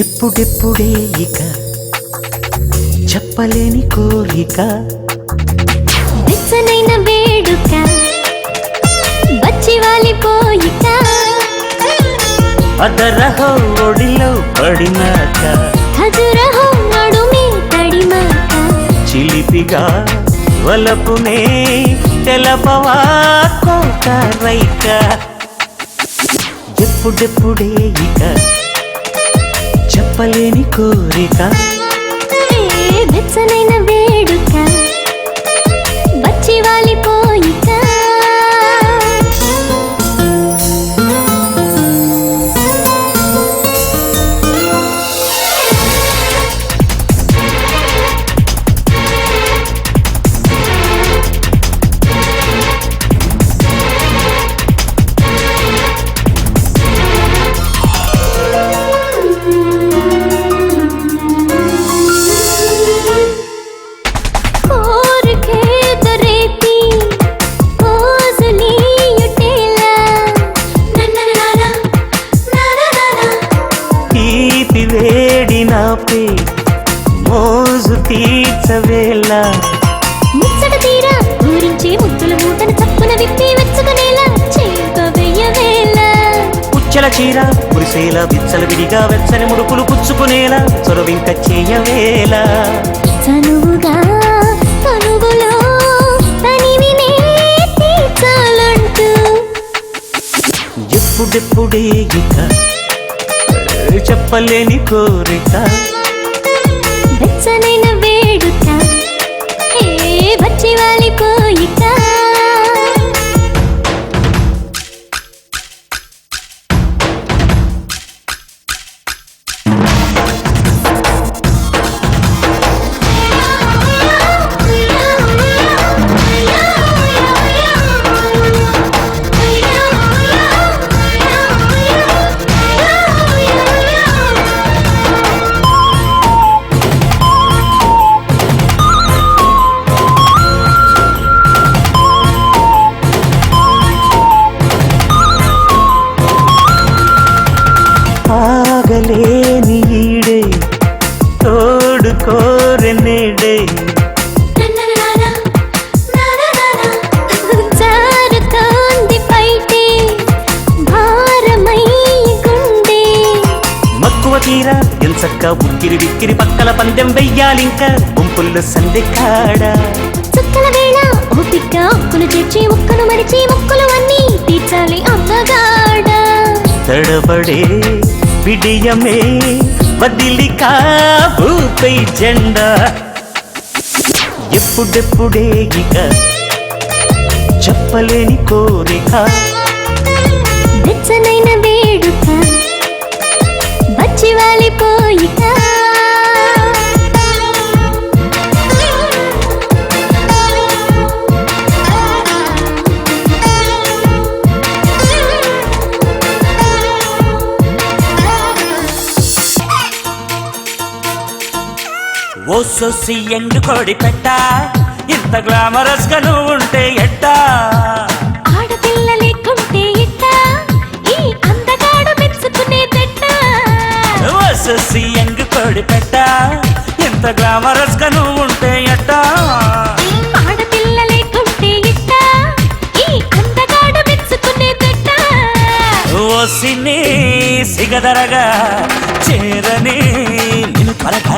ఎప్పుడెప్పుడే ఇక చెప్పలేని కోరిక వెచ్చనైన వేడుక బచ్చివాలి పోయిక అదరహో ఒడిలో పడినాక ఖజురహో నడుమే తడిమాక చిలిపిగా వలపునే తెలపవా కోకరైక ఎప్పుడెప్పుడే ఇక చెప్పలేని కోరిక వెచ్చనైన వేడుక బచ్చివాలి పోయిక నాపే మోజు తీర్చవేళ ముచ్చట తీరా ఊరించే ముద్దుల మూటను చప్పున విప్పి వెచ్చుకునేలా చేపవేయవేళ పుచ్చల చీర పురిసేలా విచ్చల విడిగా వెచ్చని ముడుపులు పుచ్చుకునేలా చొరవింక చేయవేళ చనువుగా తనువులో తనివినే తీర్చాలంటూ ఎప్పుడెప్పుడే ఇక చెప్పలేని కోరిక వెచ్చనైన వేడుక బచ్చివాలి పోయిక ఆగలేని ఈడే తోడు కోరెనేడే జారుతోంది పైటే భారమై గుండె మక్కువ తీరా ఎంచక్క ఉక్కిరి విక్కిరి పక్కల పందెం వెయ్యాలింక గుంపుల్లో సందె కాడ చుక్కల వేళ ఓపిక ఒక్కును చేర్చి ఒక్కను మరిచి మొక్కులు అన్నీ తీర్చాలి అమ్మగాడ తడబడే విడియమే వదిలికా భూపై జెండా ఎప్పుడెప్పుడే ఇక చెప్పలేని కోరిక వెచ్చనైన వేడుక బచ్చివాలి పోయిక ఓ సొసి ఎండు కోడి పెట్ట ఇంత గ్లామరస్ గా నువ్వు ఉంటే ఎట్టా ఆడపిల్ల లేకుంటే ఇట్ట ఈ అందగాడు మెచ్చుకునే పెట్ట ఓ సొసి ఎండు కోడి పెట్ట ఇంత గ్లామరస్ గా నువ్వు ఉంటే ఎట్టా ఆడపిల్ల లేకుంటే ఇట్ట ఈ అందగాడు మెచ్చుకునే పెట్ట ఓ సిని సిగదరగా చేరని నిన్ను పలక